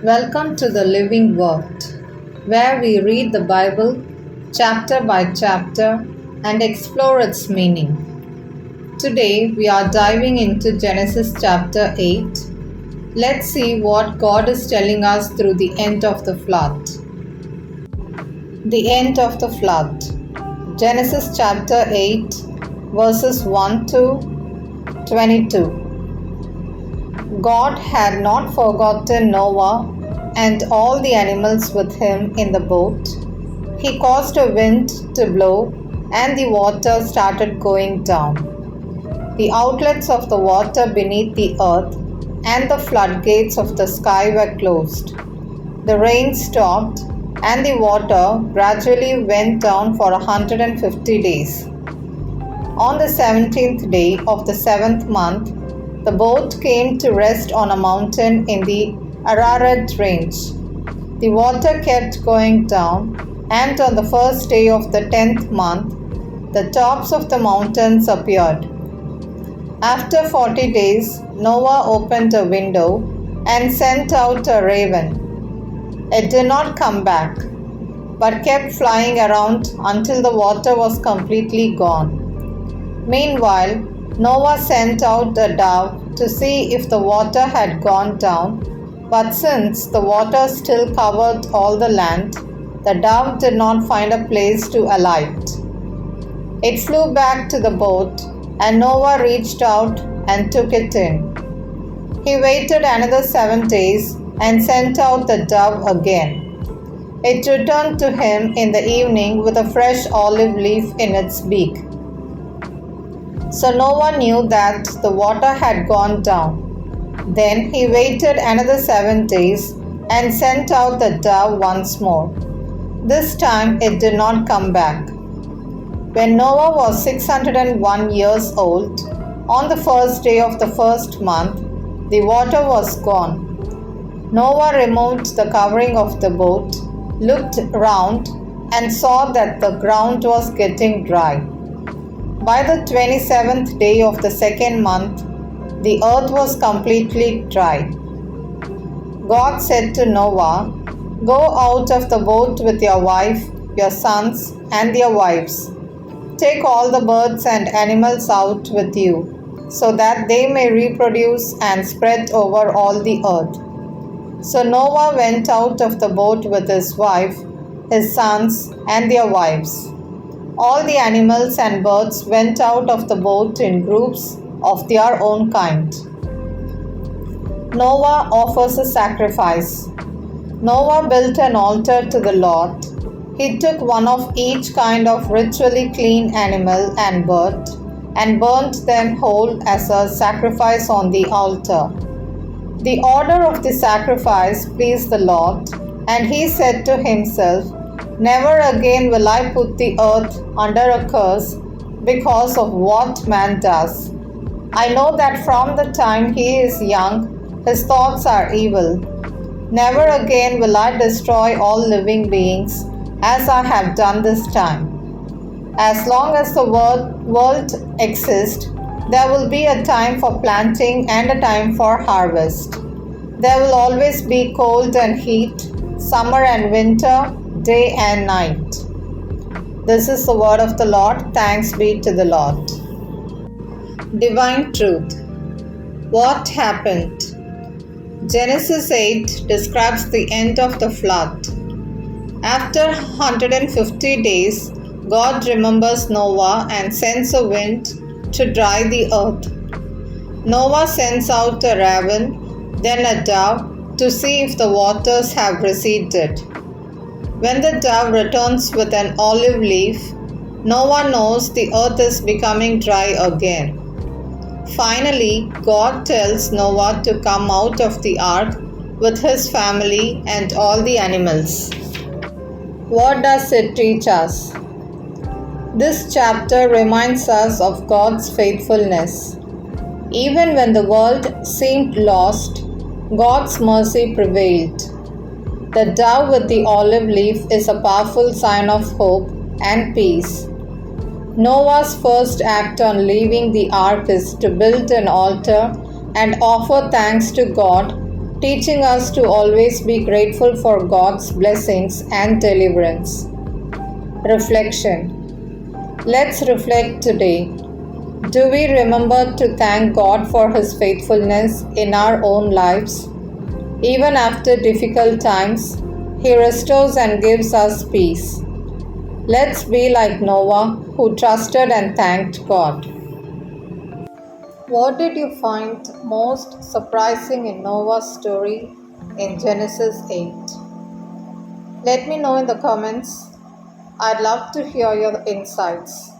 Welcome to the Living Word, where we read the Bible chapter by chapter and explore its meaning. Today we are diving into Genesis chapter 8. Let's see what God is telling us through the end of the flood. The end of the flood. Genesis chapter 8, verses 1 to 22. God had not forgotten Noah and all the animals with him in the boat. He caused a wind to blow, and the water started going down. The outlets of the water beneath the earth and the floodgates of the sky were closed. The rain stopped, and the water gradually went down for 150 days. On the 17th day of the 7th month, the boat came to rest on a mountain in the Ararat range. The water kept going down, and on the first day of the 10th month, the tops of the mountains appeared. After 40 days, Noah opened a window and sent out a raven. It did not come back, but kept flying around until the water was completely gone. Meanwhile, Noah sent out a dove to see if the water had gone down, but since the water still covered all the land, the dove did not find a place to alight. It flew back to the boat, and Noah reached out and took it in. He waited another 7 days and sent out the dove again. It returned to him in the evening with a fresh olive leaf in its beak. So Noah knew that the water had gone down. Then he waited another 7 days and sent out the dove once more. This time it did not come back. When Noah was 601 years old, on the first day of the first month, the water was gone. Noah removed the covering of the boat, looked round, and saw that the ground was getting dry. By the 27th day of the second month, the earth was completely dry. God said to Noah, "Go out of the boat with your wife, your sons, and their wives. Take all the birds and animals out with you, so that they may reproduce and spread over all the earth." So Noah went out of the boat with his wife, his sons, and their wives. All the animals and birds went out of the boat in groups of their own kind. Noah offers a sacrifice. Noah built an altar to the Lord. He took one of each kind of ritually clean animal and bird and burnt them whole as a sacrifice on the altar. The order of the sacrifice pleased the Lord, and he said to himself, "Never again will I put the earth under a curse because of what man does. I know that from the time he is young, his thoughts are evil. Never again will I destroy all living beings as I have done this time. As long as the world exists, there will be a time for planting and a time for harvest. There will always be cold and heat, summer and winter, day and night." This is the word of the Lord. Thanks be to the Lord. Divine truth. What happened? Genesis 8 describes the end of the flood. After 150 days, God remembers Noah and sends a wind to dry the earth. Noah sends out a raven, then a dove, to see if the waters have receded. When the dove returns with an olive leaf, Noah knows the earth is becoming dry again. Finally, God tells Noah to come out of the ark with his family and all the animals. What does it teach us? This chapter reminds us of God's faithfulness. Even when the world seemed lost, God's mercy prevailed. The dove with the olive leaf is a powerful sign of hope and peace. Noah's first act on leaving the ark is to build an altar and offer thanks to God teaching us to always be grateful for God's blessings and deliverance. Reflection. Let's reflect today. Do we remember to thank God for His faithfulness in our own lives? Even after difficult times, He restores and gives us peace. Let's be like Noah, who trusted and thanked God. What did you find most surprising in Noah's story in Genesis 8? Let me know in the comments. I'd love to hear your insights.